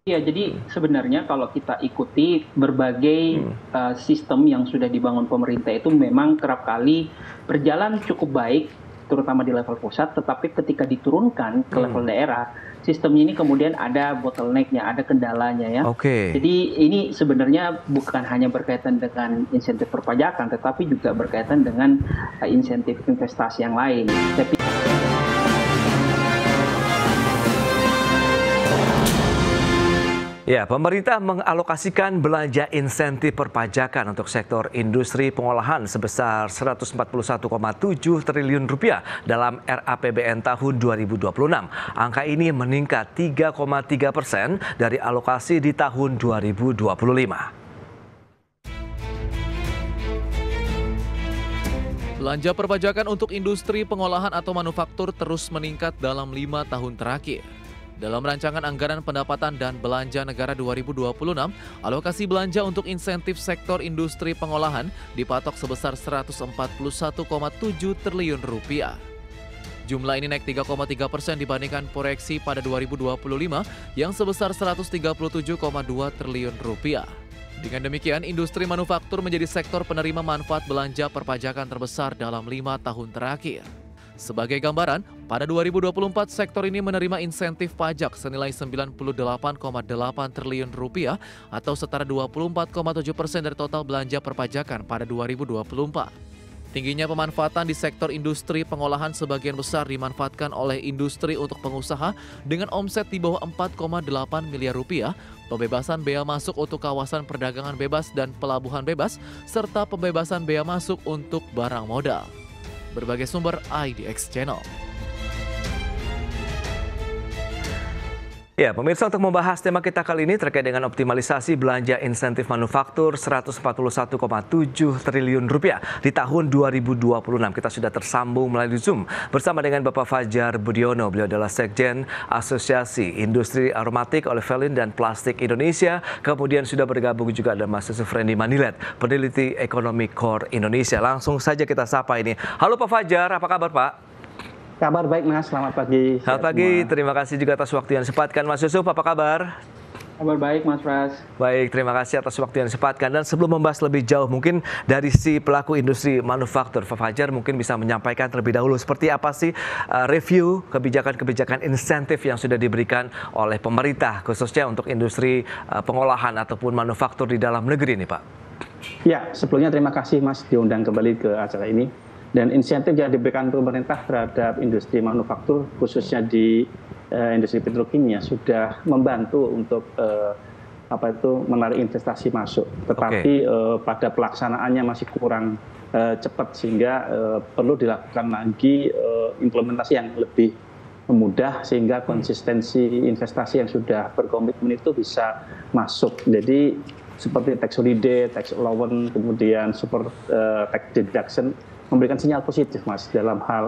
Ya, jadi sebenarnya kalau kita ikuti berbagai sistem yang sudah dibangun pemerintah itu memang kerap kali berjalan cukup baik, terutama di level pusat, tetapi ketika diturunkan ke level daerah, sistem ini kemudian ada bottleneck-nya, ada kendalanya ya. Oke. Jadi ini sebenarnya bukan hanya berkaitan dengan insentif perpajakan, tetapi juga berkaitan dengan insentif investasi yang lain. Ya, pemerintah mengalokasikan belanja insentif perpajakan untuk sektor industri pengolahan sebesar 141,7 triliun rupiah dalam RAPBN tahun 2026. Angka ini meningkat 3,3% dari alokasi di tahun 2025. Belanja perpajakan untuk industri pengolahan atau manufaktur terus meningkat dalam 5 tahun terakhir. Dalam rancangan anggaran pendapatan dan belanja negara 2026, alokasi belanja untuk insentif sektor industri pengolahan dipatok sebesar 141,7 triliun rupiah. Jumlah ini naik 3,3% dibandingkan proyeksi pada 2025 yang sebesar 137,2 triliun rupiah. Dengan demikian, industri manufaktur menjadi sektor penerima manfaat belanja perpajakan terbesar dalam 5 tahun terakhir. Sebagai gambaran, pada 2024 sektor ini menerima insentif pajak senilai 98,8 triliun rupiah atau setara 24,7% dari total belanja perpajakan pada 2024. Tingginya pemanfaatan di sektor industri pengolahan sebagian besar dimanfaatkan oleh industri untuk pengusaha dengan omset di bawah 4,8 miliar rupiah, pembebasan bea masuk untuk kawasan perdagangan bebas dan pelabuhan bebas, serta pembebasan bea masuk untuk barang modal. Berbagai sumber IDX Channel. Ya, pemirsa, untuk membahas tema kita kali ini terkait dengan optimalisasi belanja insentif manufaktur 141,7 triliun rupiah di tahun 2026. Kita sudah tersambung melalui Zoom bersama dengan Bapak Fajar Budiono. Beliau adalah Sekjen Asosiasi Industri Aromatik, Olefin dan Plastik Indonesia. Kemudian sudah bergabung juga ada Mas Sufrendi Manilet, peneliti ekonomi Core Indonesia. Langsung saja kita sapa ini. Halo Pak Fajar, apa kabar Pak? Kabar baik Mas, selamat pagi. Selamat pagi, terima kasih juga atas waktu yang disempatkan. Mas Yusuf, apa kabar? Kabar baik Mas Pras. Baik, terima kasih atas waktu yang disempatkan. Dan sebelum membahas lebih jauh, mungkin dari si pelaku industri manufaktur, Pak Fajar mungkin bisa menyampaikan terlebih dahulu seperti apa sih review kebijakan-kebijakan insentif yang sudah diberikan oleh pemerintah, khususnya untuk industri pengolahan ataupun manufaktur di dalam negeri ini, Pak. Ya, sebelumnya terima kasih Mas diundang kembali ke acara ini. Dan insentif yang diberikan pemerintah terhadap industri manufaktur, khususnya di industri petrokimia, sudah membantu untuk menarik investasi masuk. Tetapi pada pelaksanaannya masih kurang cepat, sehingga perlu dilakukan lagi implementasi yang lebih mudah, sehingga konsistensi investasi yang sudah berkomitmen itu bisa masuk. Jadi seperti tax holiday, tax allowance, kemudian super tax deduction, memberikan sinyal positif Mas dalam hal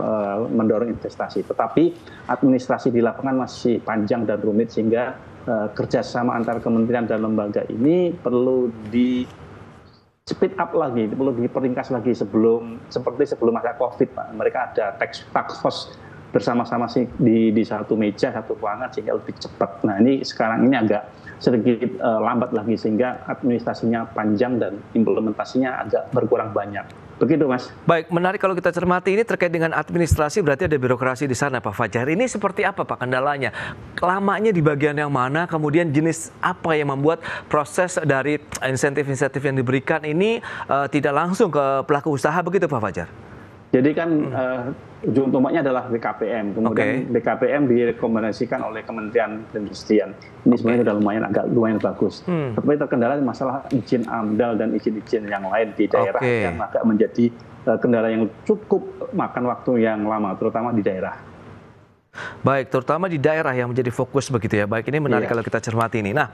mendorong investasi. Tetapi administrasi di lapangan masih panjang dan rumit, sehingga kerjasama antar kementerian dan lembaga ini perlu di speed up lagi, perlu diperingkas lagi seperti sebelum masa COVID, Pak. Mereka ada task force bersama-sama di satu meja, satu ruangan, sehingga lebih cepat. Nah, ini sekarang ini agak sedikit lambat lagi, sehingga administrasinya panjang dan implementasinya agak berkurang banyak. Begitu, Mas. Baik, menarik kalau kita cermati ini terkait dengan administrasi, berarti ada birokrasi di sana, Pak Fajar. Ini seperti apa, Pak, kendalanya? Lamanya di bagian yang mana? Kemudian jenis apa yang membuat proses dari insentif-insentif yang diberikan ini tidak langsung ke pelaku usaha, begitu, Pak Fajar? Jadi kan ujung tombaknya adalah BKPM, kemudian BKPM direkomendasikan oleh Kementerian Perindustrian. Ini sebenarnya sudah lumayan bagus. Tapi terkendala masalah izin AMDAL dan izin-izin yang lain di daerah yang agak menjadi kendala yang cukup makan waktu yang lama, terutama di daerah. Baik, terutama di daerah yang menjadi fokus begitu ya. Baik, ini menarik kalau kita cermati ini. Nah,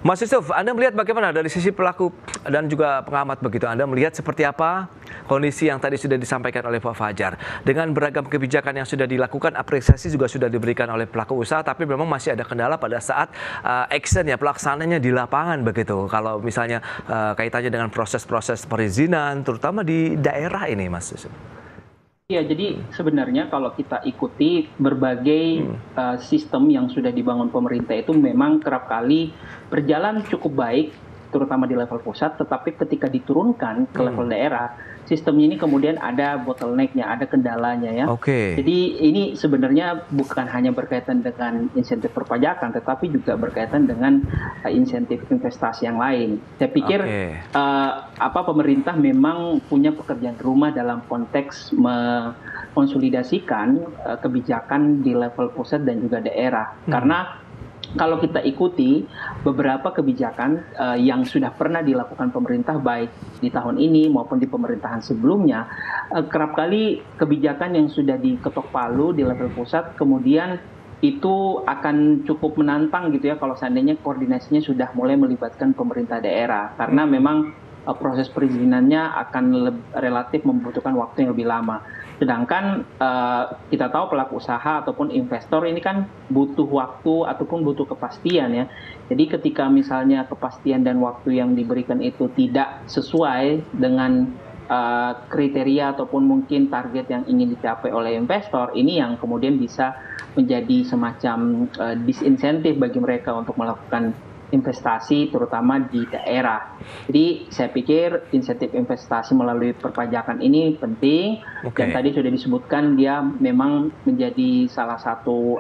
Mas Yusuf, Anda melihat bagaimana dari sisi pelaku dan juga pengamat begitu? Anda melihat seperti apa kondisi yang tadi sudah disampaikan oleh Pak Fajar? Dengan beragam kebijakan yang sudah dilakukan, apresiasi juga sudah diberikan oleh pelaku usaha, tapi memang masih ada kendala pada saat action ya, pelaksananya di lapangan begitu. Kalau misalnya kaitannya dengan proses-proses perizinan, terutama di daerah ini, Mas Yusuf. Ya, jadi sebenarnya kalau kita ikuti berbagai sistem yang sudah dibangun pemerintah itu memang kerap kali berjalan cukup baik, terutama di level pusat, tetapi ketika diturunkan ke level daerah, sistemnya ini kemudian ada bottleneck-nya, ada kendalanya ya. Oke. Jadi ini sebenarnya bukan hanya berkaitan dengan insentif perpajakan, tetapi juga berkaitan dengan insentif investasi yang lain. Saya pikir pemerintah memang punya pekerjaan rumah dalam konteks mengkonsolidasikan kebijakan di level pusat dan juga daerah. Karena kalau kita ikuti beberapa kebijakan yang sudah pernah dilakukan pemerintah baik di tahun ini maupun di pemerintahan sebelumnya, kerap kali kebijakan yang sudah diketok palu di level pusat kemudian itu akan cukup menantang gitu ya kalau seandainya koordinasinya sudah mulai melibatkan pemerintah daerah, karena memang proses perizinannya akan relatif membutuhkan waktu yang lebih lama. Sedangkan kita tahu pelaku usaha ataupun investor ini kan butuh waktu ataupun butuh kepastian ya. Jadi ketika misalnya kepastian dan waktu yang diberikan itu tidak sesuai dengan kriteria ataupun mungkin target yang ingin dicapai oleh investor, ini yang kemudian bisa menjadi semacam disinsentif bagi mereka untuk melakukan investasi terutama di daerah. Jadi saya pikir insentif investasi melalui perpajakan ini penting. Dan tadi sudah disebutkan dia memang menjadi salah satu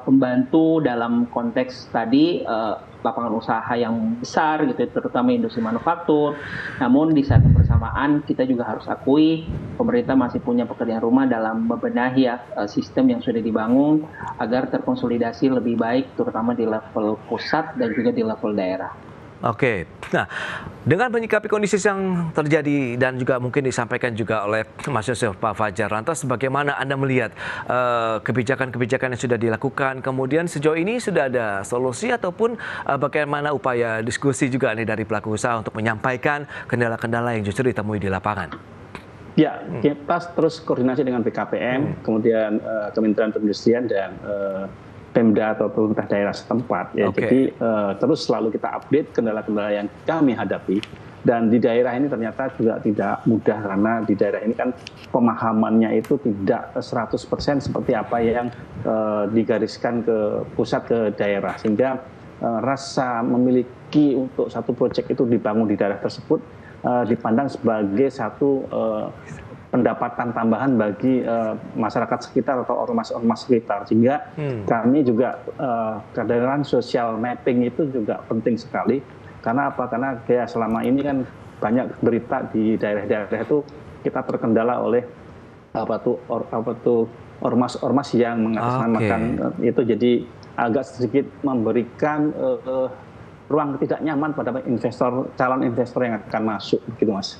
pembantu dalam konteks tadi lapangan usaha yang besar gitu, terutama industri manufaktur. Namun di saat bersamaan kita juga harus akui pemerintah masih punya pekerjaan rumah dalam membenahi sistem yang sudah dibangun agar terkonsolidasi lebih baik terutama di level pusat dan juga di level daerah. Oke, nah dengan menyikapi kondisi yang terjadi dan juga mungkin disampaikan juga oleh Mas Yosef, Pak Fajar, lantas bagaimana Anda melihat kebijakan-kebijakan yang sudah dilakukan, kemudian sejauh ini sudah ada solusi ataupun bagaimana upaya diskusi juga nih dari pelaku usaha untuk menyampaikan kendala-kendala yang justru ditemui di lapangan? Ya, kita terus koordinasi dengan BKPM, kemudian Kementerian Perindustrian dan Pemda atau pemerintah daerah setempat ya. Jadi terus selalu kita update kendala-kendala yang kami hadapi, dan di daerah ini ternyata juga tidak mudah karena di daerah ini kan pemahamannya itu tidak 100% seperti apa yang digariskan ke pusat ke daerah, sehingga rasa memiliki untuk satu proyek itu dibangun di daerah tersebut dipandang sebagai satu pendapatan tambahan bagi masyarakat sekitar atau ormas-ormas sekitar, sehingga kami juga kesadaran social mapping itu juga penting sekali. Karena apa? Karena ya selama ini kan banyak berita di daerah-daerah itu kita terkendala oleh ormas-ormas yang mengatasnamakan itu, jadi agak sedikit memberikan ruang tidak nyaman pada calon investor yang akan masuk, gitu Mas.